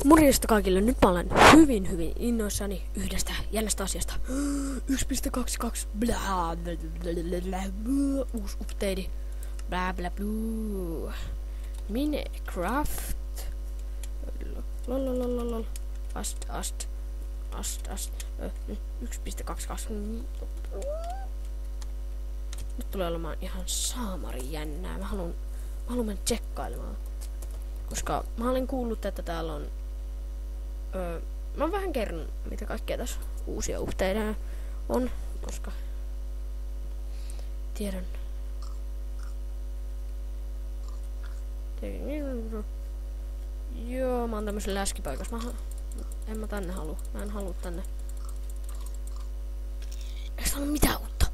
Morjesta kaikille, nyt mä olen hyvin innoissani yhdestä jännestä asiasta. 1.22 bla bla bla uusi update bla bla bla Minecraft lololololol ast 1.22 nyt tulee olemaan ihan saamari jännää. Mä haluan mennä tsekkailemaan, koska mä olen kuullut, että täällä on mä oon vähän kerran mitä kaikkea tässä uusia updateja on, koska tiedän. Joo, mä oon tämmösen läskipaikassa. En mä tänne halua. Mä en halua tänne. Eiks täällä ole mitään uutta?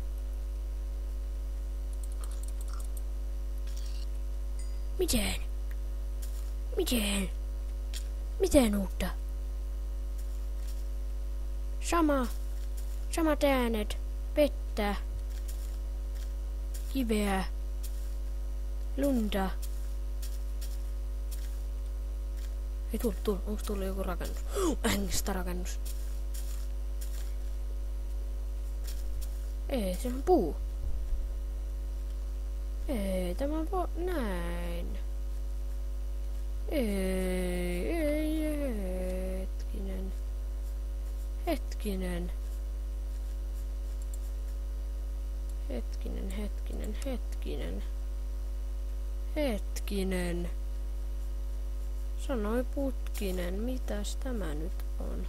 Miten uutta? Samat äänet, vettä, kiveä, lunta. Ei tullut. Onks tullut joku rakennus? Ängistä rakennus. Ei, se on puu. Ei, tämä voi näin. Ei, hetkinen. Sanoi putkinen, mitäs tämä nyt on?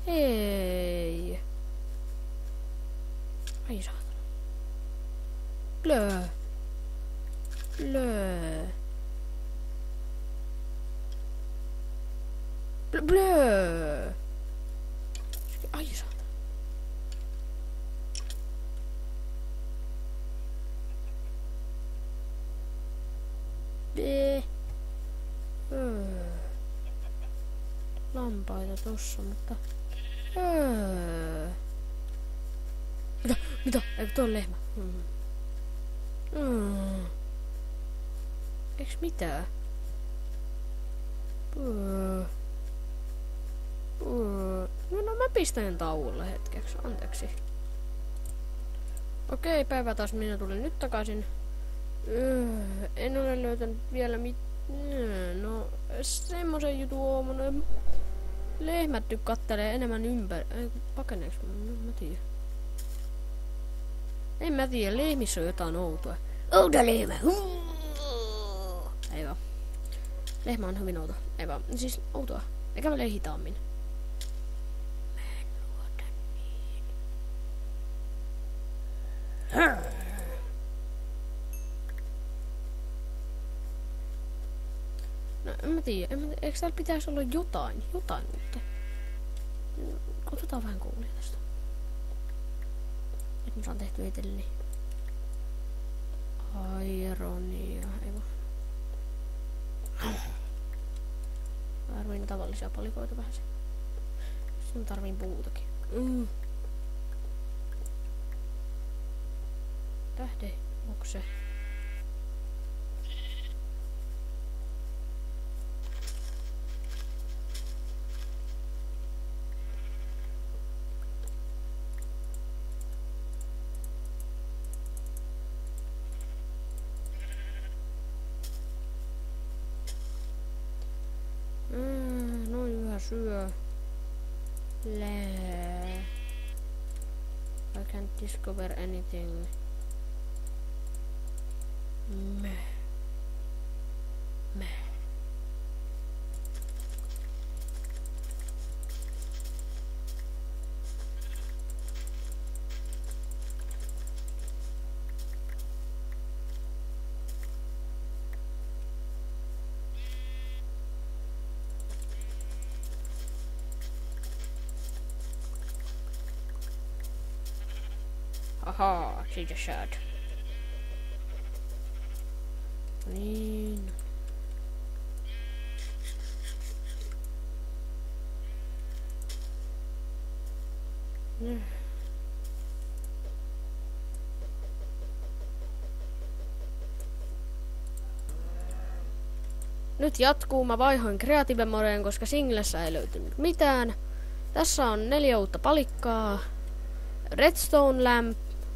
Ei. Ai saatana. Blö. Ai saatana. Lampaita tossa, mutta Mitä? Eikö tuo on lehmä? Eiks mitään? No mä pistän tauolle hetkeksi, anteeksi. Okei, päivä taas minä tulin nyt takaisin. En ole löytänyt vielä no, semmosen jutun oomun. Lehmät nyt kattelee enemmän ympäri. Pakeneeks mä tiedä. En mä tiedä, lehmissä on jotain outoa. Outo lehmä! Ei vaan. Lehmä on hyvin outo. Ei vaan, siis outoa. Eikä mä hitaammin. Mä en luota niin. No en mä tiedä, eikö täällä pitäisi olla jotain uutta? Otetaan vähän kuulia tästä. Nyt mä saan tehtyä itselleni ironia, ei vaan. Tarviin tavallisia palikoita vähän. Sitten tarviin puutakin. Tähde, onko se? Syö. I can't discover anything. Meh. Ahaa, siitä saat. Niin. nyt jatkuu. Mä vaihoin Creative Modeen, koska singlessä ei löytynyt mitään. Tässä on 4 uutta palikkaa.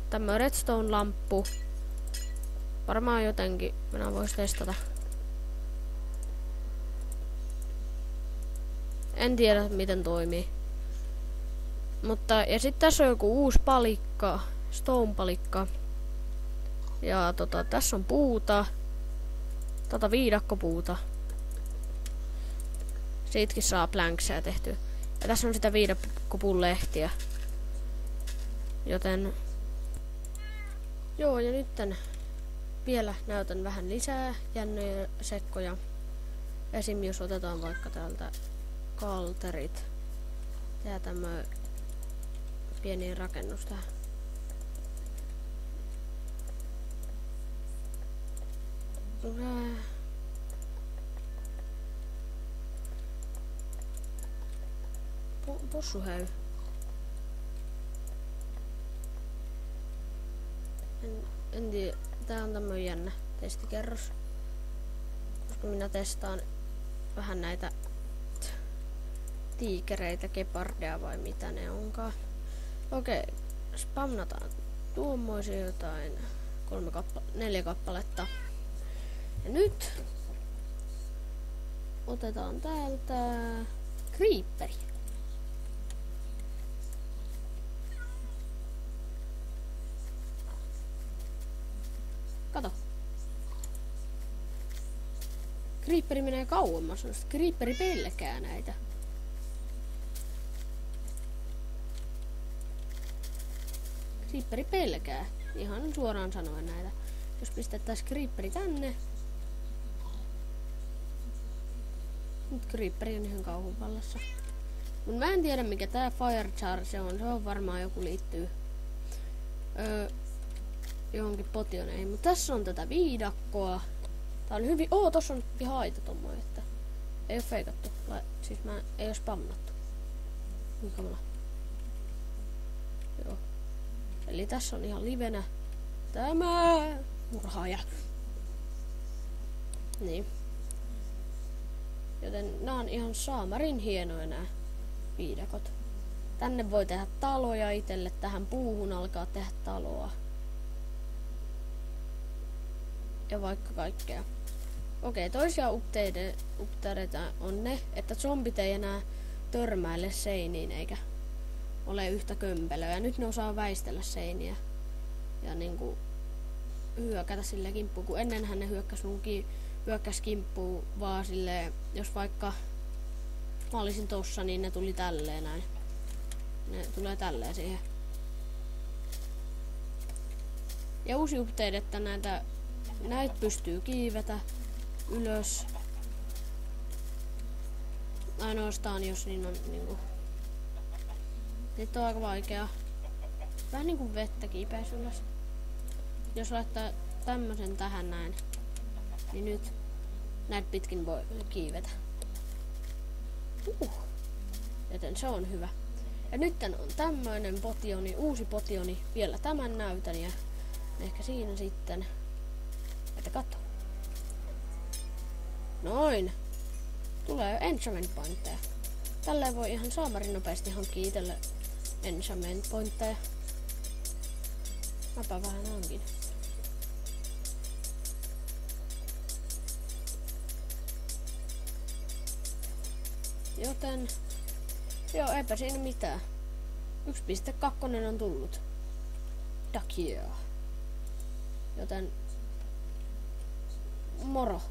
Tämmönen redstone-lamppu. Varmaan jotenkin minä vois testata. En tiedä miten toimii. Mutta ja sitten tässä on joku uusi palikka. Stone-palikka. Ja tässä on puuta. Viidakkopuuta. Siitäkin saa plankseja tehtyä. Ja tässä on sitä viidakkopuun lehtiä. Joten... Joo, ja nytten vielä näytän vähän lisää jännöjä sekkoja. Esim. Jos otetaan vaikka täältä kalterit. Tää tämmöö pieni rakennus tähän. Possuhäy. En tiedä. Tää on tämmönen jännä testikerros. Koska minä testaan vähän näitä tiikereitä, gepardeja vai mitä ne onkaan. Okei, spamnataan tuommoisia jotain 4 kappaletta. Ja nyt otetaan täältä creeperi. Kato. Creeperi menee kauemmas. Creeperi pelkää näitä. Creeperi pelkää. Ihan suoraan sanoen näitä. Jos pistettäis creeperi tänne. Nyt creeperi on ihan kauhun vallassa. Mut mä en tiedä mikä tää fire charge on. Se on varmaan joku liittyy johonkin potioneihin. Mut tässä on tätä viidakkoa. Tää on hyvin... tossa on ihan aita tommoinen, että... Ei oo feikattu. Siis ei oo spamnattu. Niin kamala. Joo. Eli tässä on ihan livenä tämä murhaaja. Niin. Joten nää on ihan saamarin hienoja nää viidakot. Tänne voi tehdä taloja itelle. Tähän puuhun alkaa tehdä taloa. Ja vaikka kaikkea. Okei, toisia updateita on ne, että zombit ei enää törmäile seiniin eikä ole yhtä kömpelöä. Nyt ne osaa väistellä seiniä ja niinku hyökätä sille kimppuun, kun ennenhän ne hyökkäs kimppuun vaan silleen, jos vaikka mä olisin tossa, niin ne tuli tälleen näin. Ne tulee tälleen siihen. Ja uusi update, että näitä pystyy kiivetä ylös. Ainoastaan jos niin on niinku... Nyt on aika vaikea. Vähän niinku vettä kiipeäis ylös. Jos laittaa tämmösen tähän näin, niin nyt näitä pitkin voi kiivetä. Joten se on hyvä. Ja nyt on tämmöinen potioni, uusi potioni. Vielä tämän näytän ja ehkä siinä sitten. Että katso. Noin. Tulee enchantment pointteja. Tälleen voi ihan saamarin nopeasti hankkia itelle enchantment pointteja. Mäpä vähän hankin. Joten... Joo, eipä siinä mitään. 1.2 on tullut. Dakia. Joten... Moro.